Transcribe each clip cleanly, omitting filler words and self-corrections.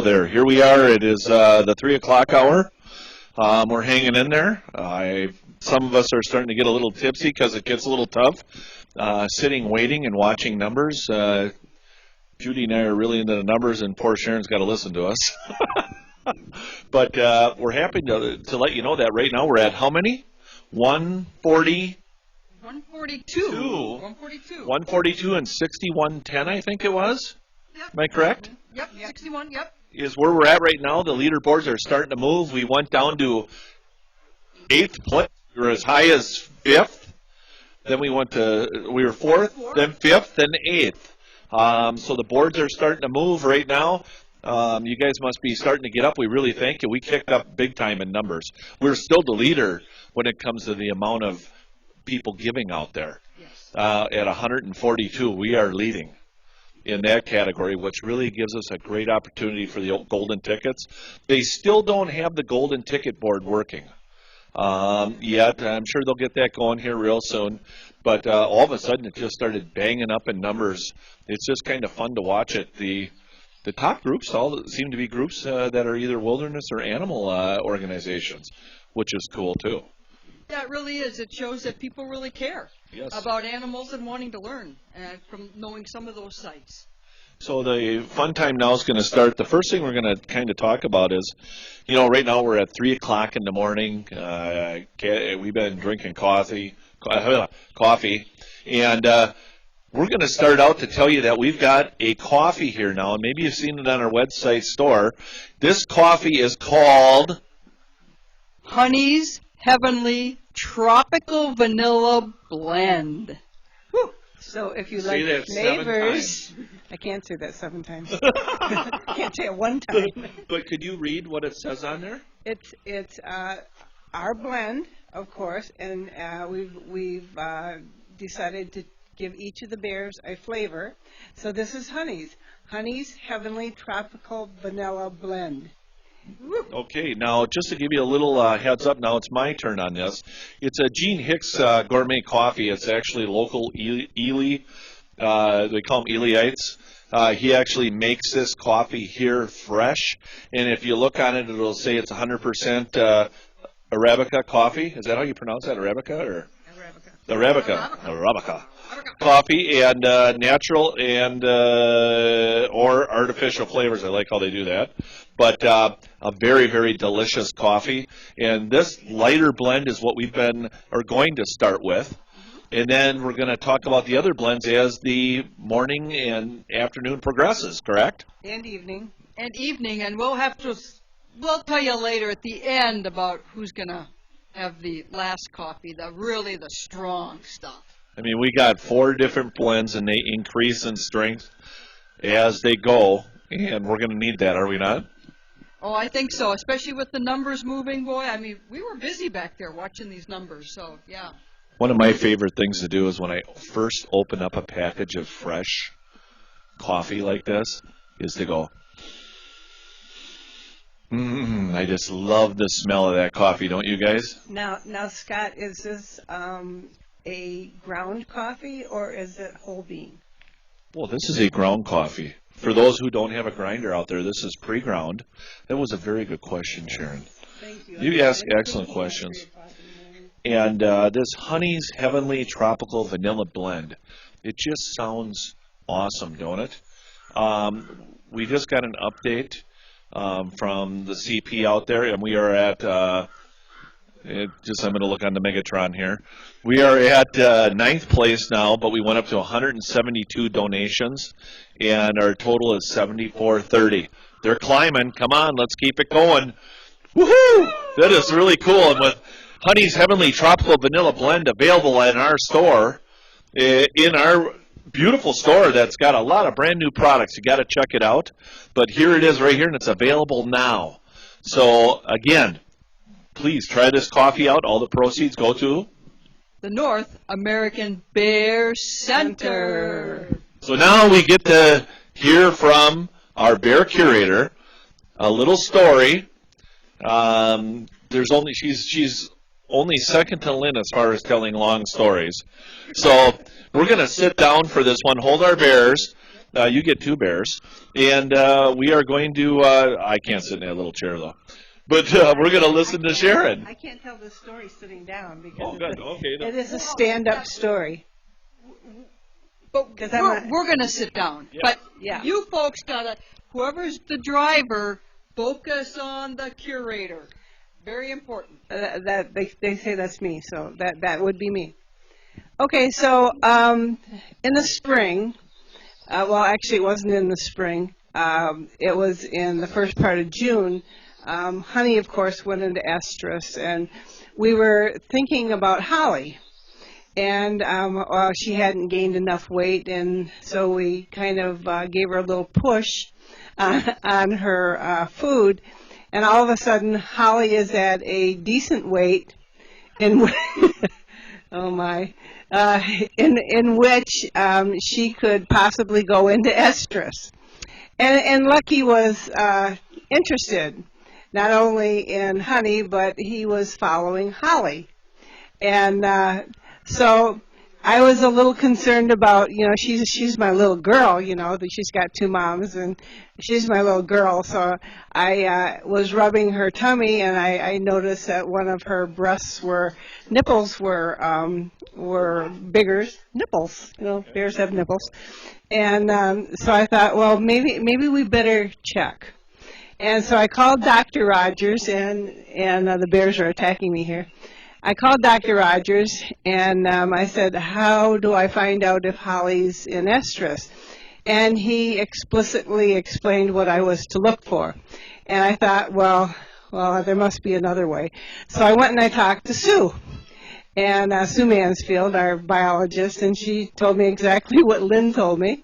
Hello there. Here we are. It is the 3 o'clock hour. We're hanging in there. Some of us are starting to get a little tipsy because it gets a little tough. Sitting, waiting, and watching numbers. Judy and I are really into the numbers, and poor Sharon's got to listen to us. But we're happy to let you know that right now we're at how many? 142. 142 and 6110, I think it was. Yep. Am I correct? Yep, 61, yep. Is where we're at right now. The leaderboards are starting to move. We went down to 8th place. We were as high as 5th. Then we were 4th, then 5th, then 8th. So the boards are starting to move right now. You guys must be starting to get up. We really thank you. We kicked up big time in numbers. We're still the leader when it comes to the amount of people giving out there. Yes. At 142, we are leading in that category, which really gives us a great opportunity for the golden tickets. They still don't have the golden ticket board working yet. I'm sure they'll get that going here real soon. But all of a sudden, it just started banging up in numbers. It's just kind of fun to watch it. The top groups all seem to be groups that are either wilderness or animal organizations, which is cool too. Yeah, it really is. It shows that people really care about animals and wanting to learn from knowing some of those sites. So the fun time now is going to start. The first thing we're going to kind of talk about is, right now we're at 3 o'clock in the morning. We've been drinking coffee, and we're going to start out to tell you that we've got a coffee here now, and maybe you've seen it on our website store. This coffee is called Honey's Heavenly Tropical Vanilla Blend. Whew. So if you like flavors, I can't say that 7 times. I can't say it 1 time. But could you read what it says on there? It's our blend, of course, and we've decided to give each of the bears a flavor. So this is Honey's Heavenly Tropical Vanilla Blend. Okay, now just to give you a little heads up, now it's my turn on this. It's a Gene Hicks gourmet coffee. It's actually local Ely. They call them Elyites. He actually makes this coffee here fresh, and if you look on it, it'll say it's 100% Arabica coffee. Is that how you pronounce that, Arabica or? Arabica. Coffee and natural and or artificial flavors. I like how they do that. But a very, very delicious coffee. And this lighter blend is what are going to start with. And then we're going to talk about the other blends as the morning and afternoon progresses, correct? And evening. And we'll tell you later at the end about who's going to have the last coffee, the strong stuff. I mean, we got 4 different blends, and they increase in strength as they go. And we're going to need that, are we not? Oh, I think so, especially with the numbers moving, boy. I mean, we were busy back there watching these numbers, so yeah. One of my favorite things to do is when I first open up a package of fresh coffee like this is to go, I just love the smell of that coffee, don't you guys? Now, Scott, is this a ground coffee or is it whole bean? Well, this is a ground coffee. For those who don't have a grinder out there, this is pre-ground. That was a very good question, Sharon. Thank you. You ask excellent questions. And this Honey's Heavenly Tropical Vanilla Blend, it just sounds awesome, don't it? We just got an update from the CP out there, and we are at, I'm going to look on the Megatron here. We are at 9th place now, but we went up to 172 donations, and our total is 7430. They're climbing. Come on, let's keep it going. Woohoo! That is really cool. And with Honey's Heavenly Tropical Vanilla Blend available in our store, in our beautiful store that's got a lot of brand new products. You got to check it out. But here it is right here, and it's available now. So, again, please try this coffee out. All the proceeds go to the North American Bear Center. So now we get to hear from our bear curator a little story. She's only second to Lynn as far as telling long stories. So we're going to sit down for this one, hold our bears, You get 2 bears, and we are going to. I can't sit in that little chair though, but we're going to listen to Sharon. I can't tell this story sitting down because Oh, good. Okay. it is a stand-up story. But 'Cause we're going to sit down. Yeah. But Yeah. you folks got to, whoever's the driver, focus on the curator. Very important. That they say that's me, so that would be me. Okay, so in the spring, well, actually, it wasn't in the spring. It was in the first part of June. Honey, of course, went into estrus, and we were thinking about Holly. And well, she hadn't gained enough weight, and so we kind of gave her a little push on her food. And all of a sudden, Holly is at a decent weight, in oh my, in which she could possibly go into estrus. And Lucky was interested, not only in Honey, but he was following Holly. And so I was a little concerned about, she's my little girl, that she's got 2 moms, and she's my little girl. So I was rubbing her tummy, and I noticed that one of her nipples were bigger. Nipples, bears have nipples. And so I thought, well, maybe we better check. And so I called Dr. Rogers, and the bears are attacking me here. I called Dr. Rogers, and I said, how do I find out if Holly's in estrus? And he explicitly explained what I was to look for. And I thought, well, there must be another way. So I went and I talked to Sue, and Sue Mansfield, our biologist, and she told me exactly what Lynn told me.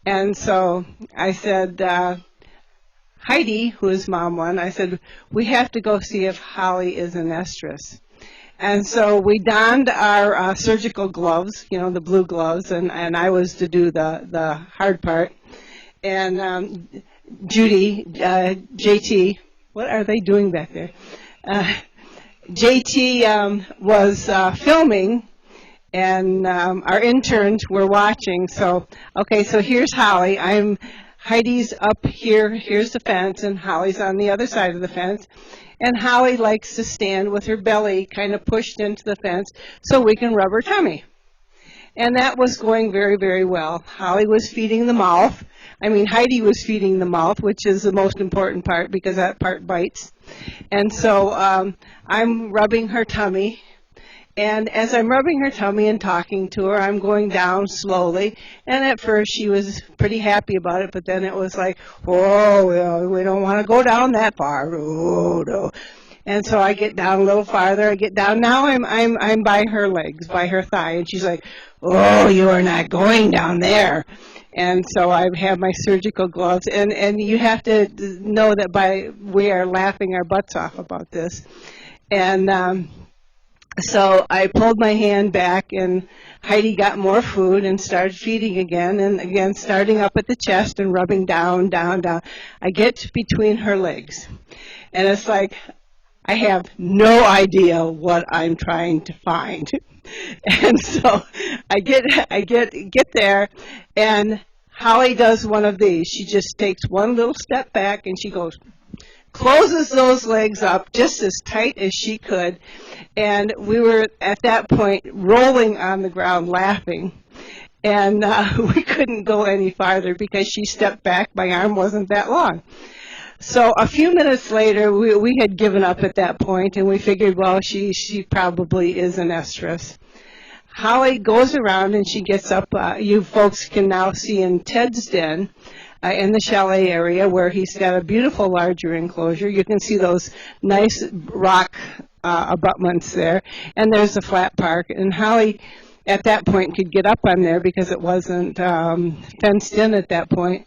And so I said, Heidi, who is Mom 1, I said, we have to go see if Holly is in estrus. And so we donned our surgical gloves, the blue gloves, and I was to do the hard part. And Judy, JT, what are they doing back there? JT was filming, and our interns were watching. So, okay, so here's Holly. Heidi's up here. Here's the fence, and Holly's on the other side of the fence. And Holly likes to stand with her belly kind of pushed into the fence so we can rub her tummy. And that was going very, very well. Holly was feeding the mouth. Heidi was feeding the mouth, which is the most important part because that part bites. And so I'm rubbing her tummy. And as I'm rubbing her tummy and talking to her, I'm going down slowly. And at first she was pretty happy about it, but then it was like, oh, we don't want to go down that far. Oh, no. And so I get down a little farther. I get down. Now I'm by her legs, by her thigh. And she's like, oh, you are not going down there. And so I have my surgical gloves. And you have to know that we are laughing our butts off about this. And so I pulled my hand back, and Heidi got more food and started feeding again, and again starting up at the chest and rubbing down, down, down. I get between her legs, and it's like I have no idea what I'm trying to find. And so I get there, and Holly does one of these. She just takes one little step back, and she closes those legs up just as tight as she could. And we were, at that point, rolling on the ground laughing. And we couldn't go any farther because she stepped back. My arm wasn't that long. So a few minutes later, we had given up at that point, and we figured, well, she probably is in estrus. Holly goes around, and she gets up. You folks can now see in Ted's den, in the chalet area, where he's got a beautiful larger enclosure. You can see those nice rock abutments there, and there's the flat park. And Holly, at that point, could get up on there because it wasn't fenced in at that point.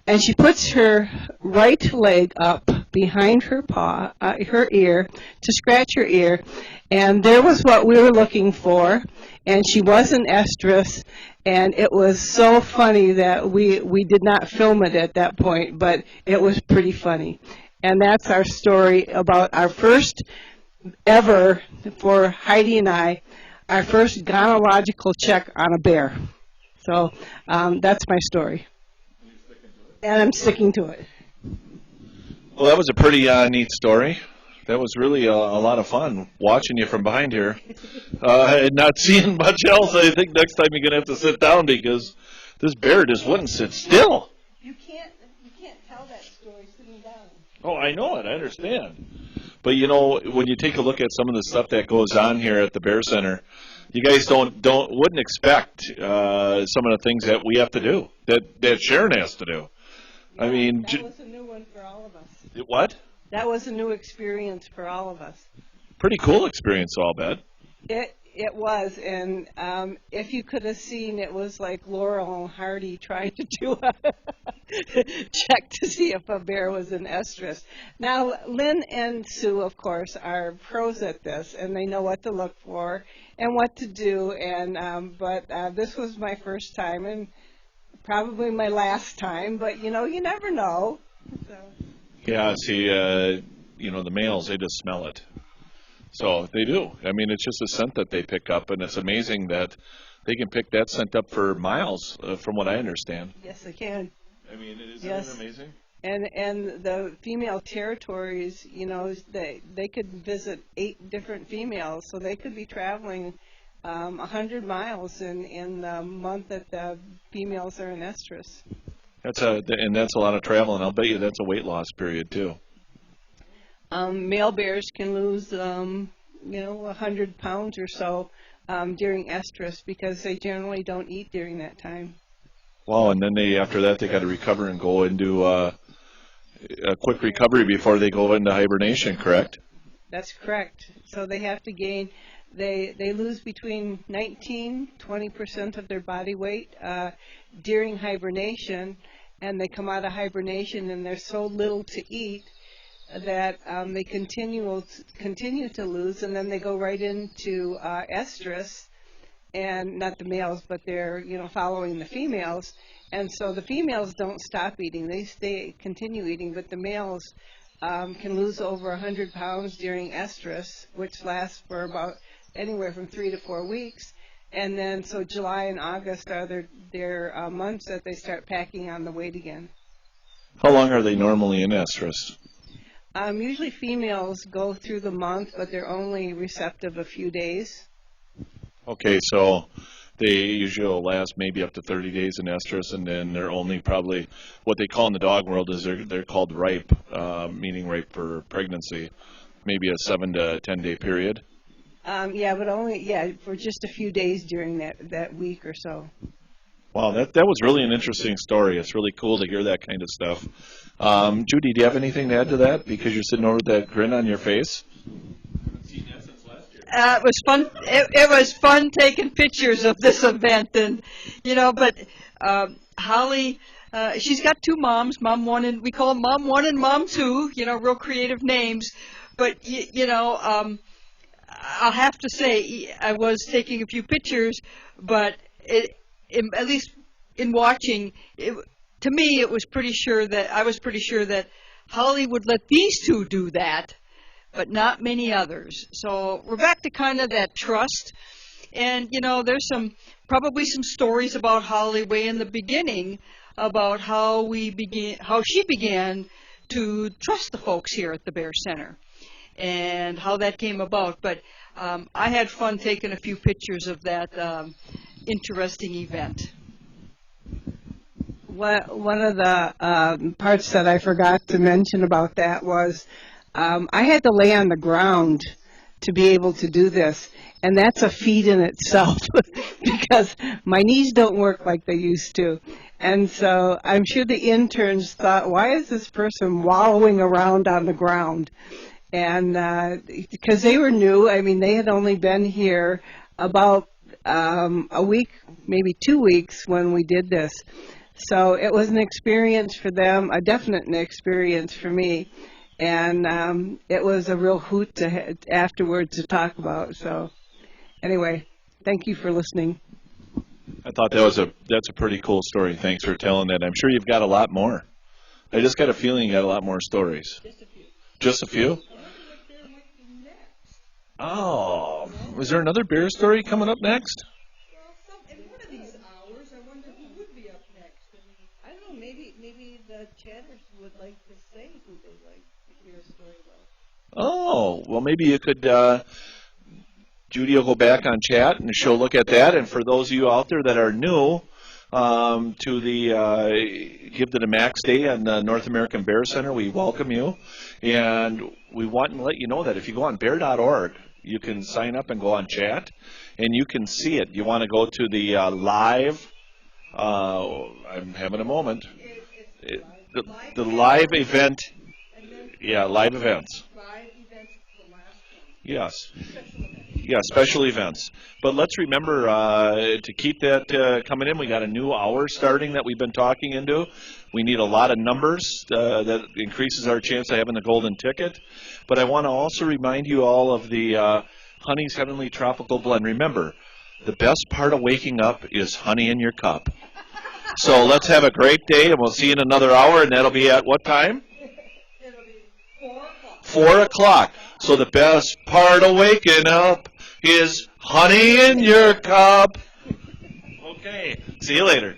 And she puts her right leg up behind her paw, her ear, to scratch her ear. And there was what we were looking for. And she was in estrus. And it was so funny that we did not film it at that point, but it was pretty funny. And that's our story about our first ever, for Heidi and I, our first gynecological check on a bear. So that's my story. and I'm sticking to it. Well, that was a pretty neat story. That was really a lot of fun watching you from behind here and not seeing much else. I think next time you're going to have to sit down because this bear just wouldn't sit still. You can't tell that story sitting down. Oh, I know it. I understand. But, you know, when you take a look at some of the stuff that goes on here at the Bear Center, you guys wouldn't expect some of the things that we have to do, that Sharon has to do. I mean, that was a new one for all of us. what? That was a new experience for all of us. Pretty cool experience, I'll bet. It was, and if you could have seen, it was like Laurel and Hardy trying to do a check to see if a bear was in estrus. Now, Lynn and Sue, of course, are pros at this, and they know what to look for and what to do. And but this was my first time, and probably my last time. But you know, you never know. So. Yeah, see, you know, the males, they just smell it. So they do. I mean, it's just a scent that they pick up, and it's amazing that they can pick that scent up for miles, from what I understand. Yes, they can. I mean, isn't Yes. it amazing? And the female territories, you know, they could visit 8 different females, so they could be traveling 100 miles in the month that the females are in estrus. That's a lot of travel, and I'll bet you that's a weight loss period too. Male bears can lose, you know, 100 pounds or so during estrus because they generally don't eat during that time. Wow, and then after that they got to recover and go into a quick recovery before they go into hibernation, correct? That's correct. So they have to gain, they lose between 19-20% of their body weight during hibernation, and they come out of hibernation and there's so little to eat that they continue to lose, and then they go right into estrus, and not the males, but they're, you know, following the females, and so the females don't stop eating; they continue eating, but the males can lose over 100 pounds during estrus, which lasts for about anywhere from 3 to 4 weeks, and then so July and August are their months that they start packing on the weight again. How long are they normally in estrus? Usually females go through the month, but they're only receptive a few days. Okay, so they usually will last maybe up to 30 days in estrus, and then they're only probably, what they call in the dog world is they're called ripe, meaning ripe for pregnancy, maybe a 7 to 10 day period. Yeah, but only for just a few days during that week or so. Wow, that was really an interesting story. It's really cool to hear that kind of stuff. Judy, do you have anything to add to that? Because you're sitting over with that grin on your face. It was fun. It was fun taking pictures of this event, and you know. But Holly, she's got 2 moms. Mom 1 and we call them Mom 1 and Mom 2. You know, real creative names. But you know, I'll have to say I was taking a few pictures, but at least in watching, to me, it was pretty sure that I was pretty sure that Holly would let these 2 do that, but not many others. So we're back to kind of that trust. And, you know, there's probably some stories about Holly way in the beginning about how she began to trust the folks here at the Bear Center and how that came about. But I had fun taking a few pictures of that interesting event. One of the parts that I forgot to mention about that was I had to lay on the ground to be able to do this, and that's a feat in itself because my knees don't work like they used to. And so I'm sure the interns thought, why is this person wallowing around on the ground? And because they were new, I mean, they had only been here about a week, maybe 2 weeks when we did this. So it was an experience for them, a definite experience for me. And it was a real hoot afterwards to talk about. So anyway, thank you for listening. I thought that's a pretty cool story. Thanks for telling that. I'm sure you've got a lot more. I just got a feeling you got a lot more stories. Just a few. Just a few? Oh, is there another bear story coming up next? In one of these hours, I wonder who would be up next. I don't know, maybe the chatters would like to say who they like to hear a story about. Oh, well, maybe you could, Judy will go back on chat and she'll look at that. And for those of you out there that are new to the Give to the Max Day and the North American Bear Center, we welcome you. And we want to let you know that if you go on bear.org, you can sign up and go on chat, and you can see it. You want to go to the live, I'm having a moment, the live event, yeah, live events. Yes. Yeah, special events. But let's remember to keep that coming in. We got a new hour starting that we've been talking into. We need a lot of numbers that increases our chance of having the golden ticket. But I want to also remind you all of the Honey's Heavenly Tropical Blend. Remember, the best part of waking up is honey in your cup. So let's have a great day, and we'll see you in another hour, and that'll be at what time? 4 o'clock. So the best part of waking up is honey in your cup. Okay. See you later.